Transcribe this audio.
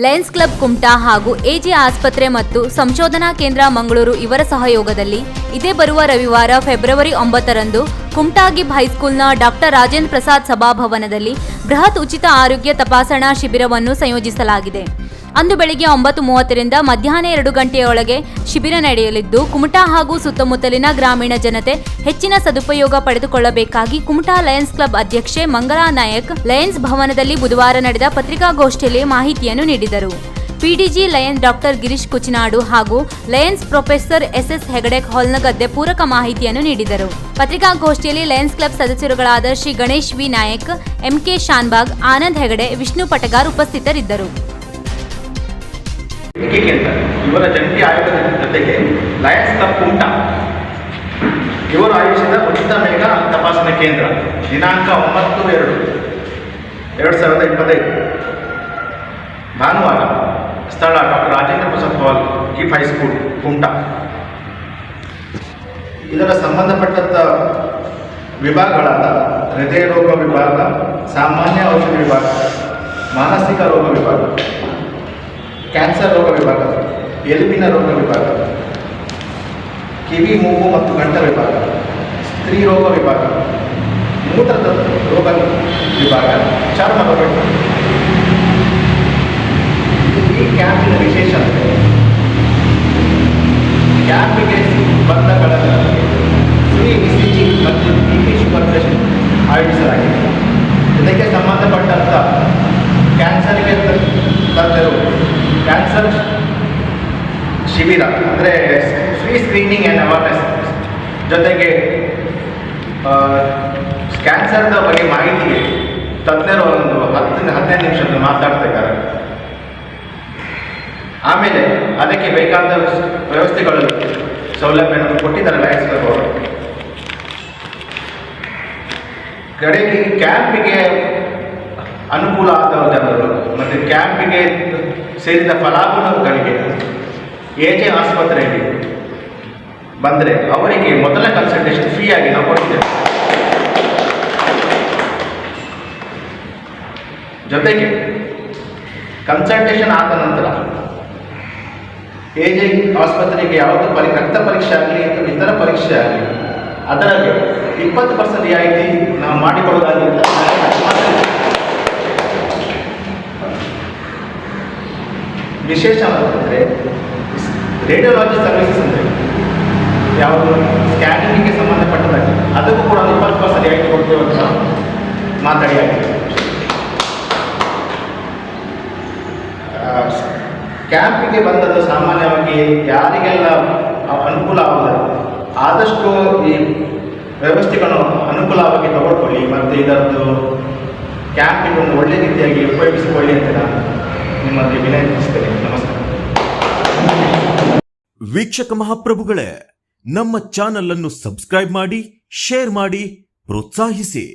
Lions club Kumta ಹಾಗೂ AJ ಆಸ್ಪತ್ರೆ ಮತ್ತು ಸಂಶೋಧನಾ ಕೇಂದ್ರ ಮಂಗಳೂರು ಇವರ ಸಹಯೋಗದಲ್ಲಿ ಇದೇ ಬರುವ ರವಿವಾರ ಫೆಬ್ರವರಿ 9ರಂದು ಕುಮಟಾ ಗಿಬ್ ಹೈಸ್ಕೂಲ್ನ ಡಾಕ್ಟರ್ ರಾಜೇಂದ್ರ ಪ್ರಸಾದ್ ಸಭಾಭವನದಲ್ಲಿ ಬೃಹತ್ ಉಚಿತ ಆರೋಗ್ಯ ತಪಾಸಣಾ ಶಿಬಿರವನ್ನು ಸಂಯೋಜಿಸಲಾಗಿದೆ. ಅಂದು ಬೆಳಿಗ್ಗೆ 9:30ರಿಂದ ಮಧ್ಯಾಹ್ನ 2 ಗಂಟೆಯೊಳಗೆ ಶಿಬಿರ ನಡೆಯಲಿದ್ದು, ಕುಮಟಾ ಹಾಗೂ ಸುತ್ತಮುತ್ತಲಿನ ಗ್ರಾಮೀಣ ಜನತೆ ಹೆಚ್ಚಿನ ಸದುಪಯೋಗ ಪಡೆದುಕೊಳ್ಳಬೇಕಾಗಿ ಕುಮಟಾ ಲಯನ್ಸ್ ಕ್ಲಬ್ ಅಧ್ಯಕ್ಷೆ ಮಂಗಲಾ ನಾಯಕ್ ಲಯನ್ಸ್ ಭವನದಲ್ಲಿ ಬುಧವಾರ ನಡೆದ ಪತ್ರಿಕಾಗೋಷ್ಠಿಯಲ್ಲಿ ಮಾಹಿತಿಯನ್ನು ನೀಡಿದರು. PDG Lions doctor Girish Kuchinadu ಹಾಗೂ Lions professor S Hegde Holnagadde ಪೂರಕ ಮಾಹಿತಿಯನ್ನು ನೀಡಿದರು. ಪತ್ರಿಕಾಗೋಷ್ಠಿಯಲ್ಲಿ ಲಯನ್ಸ್ ಕ್ಲಬ್ ಸದಸ್ಯರುಗಳಾದ ಶ್ರೀ ಗಣೇಶ್ ವಿ ನಾಯಕ್, ಎಂಕೆ ಶಾನ್ಬಾಗ್, ಆನಂದ್ ಹೆಗಡೆ, ವಿಷ್ಣು ಪಟಗಾರ್ ಉಪಸ್ಥಿತರಿದ್ದರು. ಇವರ ಜಂಟಿ ಆಯೋಗದ ಜೊತೆಗೆ ಲಯನ್ಸ್ ಕ್ಲಬ್ ಕುಮಟಾ ಇವರು ಆಯೋಜಿಸಿದ ಉಚಿತ ಮೇಘ ತಪಾಸಣೆ ಕೇಂದ್ರ ದಿನಾಂಕ 9/2/2025 ಭಾನುವಾರ, ಸ್ಥಳ ಡಾಕ್ಟರ್ ರಾಜೇಂದ್ರ ಪ್ರಸಾದ್ ಹಾಲ್, ಗಿಬ್ ಹೈಸ್ಕೂಲ್, ಕುಮಟಾ. ಇದರ ಸಂಬಂಧಪಟ್ಟಂಥ ವಿಭಾಗಗಳಾದ ಹೃದಯ ರೋಗ ವಿಭಾಗ, ಸಾಮಾನ್ಯ ಔಷಧಿ ವಿಭಾಗ, ಮಾನಸಿಕ ರೋಗ ವಿಭಾಗ, ಕ್ಯಾನ್ಸರ್ ರೋಗ ವಿಭಾಗ, ಎಲುಬಿನ ರೋಗ ವಿಭಾಗ, ಕಿವಿ, ಮೂಗು ಮತ್ತು ಗಂಟ ವಿಭಾಗ, ಸ್ತ್ರೀ ರೋಗ ವಿಭಾಗ, ಮೂತ್ರದ ರೋಗ ವಿಭಾಗ, ಚರ್ಮ ರೋಗ ವಿಭಾಗ. ಈ ಕ್ಯಾಂಪಿನ ವಿಶೇಷ ಅಂದರೆ ಕ್ಯಾಂಪಿಗೆ ಬಂಧಗಳನ್ನು ಫ್ರೀ ಇಸಿಜಿ ಮತ್ತು BP ಶುಗರ್ ಆಯೋಜಿಸಲಾಗಿದೆ. ಇದಕ್ಕೆ ಸಂಬಂಧಪಟ್ಟಂಥ ಕ್ಯಾನ್ಸರ್ಗೆ ತಜ್ಞರು ಕ್ಯಾನ್ಸರ್ ಶಿಬಿರ ಅಂದರೆ ಫ್ರೀ ಸ್ಕ್ರೀನಿಂಗ್ ಆ್ಯಂಡ್ ಅವೇರ್ನೆಸ್ ಜೊತೆಗೆ ಕ್ಯಾನ್ಸರ್ನ ಬಗ್ಗೆ ಮಾಹಿತಿಗೆ ತಜ್ಞರು ಒಂದು 10-15 ನಿಮಿಷದ ಮಾತಾಡ್ತಾ ಇದ್ದಾರೆ. ಆಮೇಲೆ ಅದಕ್ಕೆ ಬೇಕಾದ ವ್ಯವಸ್ಥೆಗಳು ಸೌಲಭ್ಯವನ್ನು ಕೊಟ್ಟಿದ್ದಾರೆ ಲಯನ್ಸ್ ಕ್ಲಬ್ ಅವರು. ಕಡೆಗೆ ಕ್ಯಾಂಪಿಗೆ ಅನುಕೂಲ ಆದ ಜನರು ಮತ್ತು ಕ್ಯಾಂಪಿಗೆ ಸೇರಿದ ಫಲಾನುಭವಿಗಳಿಗೆ ಎಜೆ ಆಸ್ಪತ್ರೆಯಲ್ಲಿ ಬಂದರೆ ಅವರಿಗೆ ಮೊದಲ ಕನ್ಸಲ್ಟೇಷನ್ ಫ್ರೀ ಆಗಿ ನಾವು ಕೊಡ್ತೇವೆ. ಜೊತೆಗೆ ಕನ್ಸಲ್ಟೇಷನ್ ಆದ ನಂತರ ಎಜೆ ಆಸ್ಪತ್ರೆಗೆ ಯಾವುದು ರಕ್ತ ಪರೀಕ್ಷೆ ಆಗಲಿ ಅಥವಾ ಇತರ ಪರೀಕ್ಷೆ ಆಗಲಿ ಅದರಲ್ಲಿ 20% ರಿಯಾಯಿತಿ ನಾವು ಮಾಡಿಕೊಡೋದಾಗಿಲ್ಲ. ವಿಶೇಷ ಅಂತಂದರೆ ರೇಡಿಯೋಲಾಜಿ ಸರ್ವಿಸಸ್ ಅಂದರೆ ಯಾವುದು ಸ್ಕ್ಯಾನಿಂಗಿಗೆ ಸಂಬಂಧಪಟ್ಟದಾಗಿ ಅದಕ್ಕೂ ಕೂಡ 20% ರಿಯಾಯಿತಿ ಕೊಡ್ತೇವೆ ಅಂತ ಮಾತಾಡಿಯಾಗಿದೆ. ಕ್ಯಾಂಪಿಗೆ ಬಂದದ್ದು ಸಾಮಾನ್ಯವಾಗಿ ಯಾರಿಗೆಲ್ಲ ಅನುಕೂಲ ಆಗುತ್ತದೆ ಆದಷ್ಟು ಈ ವ್ಯವಸ್ಥೆಗಳನ್ನು ಅನುಕೂಲವಾಗಿ ತಗೊಳ್ಕೊಳ್ಳಿ ಮತ್ತು ಇದರದ್ದು ಕ್ಯಾಂಪಿಗೆ ಒಂದು ಒಳ್ಳೆಯ ರೀತಿಯಾಗಿ ಉಪಯೋಗಿಸಿಕೊಳ್ಳಿ ಅಂತ ನಾನು ನಿಮ್ಮಲ್ಲಿ ವಿನಂತಿಸ್ತೇನೆ. ನಮಸ್ಕಾರ. ವೀಕ್ಷಕ ಮಹಾಪ್ರಭುಗಳೇ, ನಮ್ಮ ಚಾನಲ್ ಅನ್ನು ಸಬ್ಸ್ಕ್ರೈಬ್ ಮಾಡಿ, ಶೇರ್ ಮಾಡಿ, ಪ್ರೋತ್ಸಾಹಿಸಿ.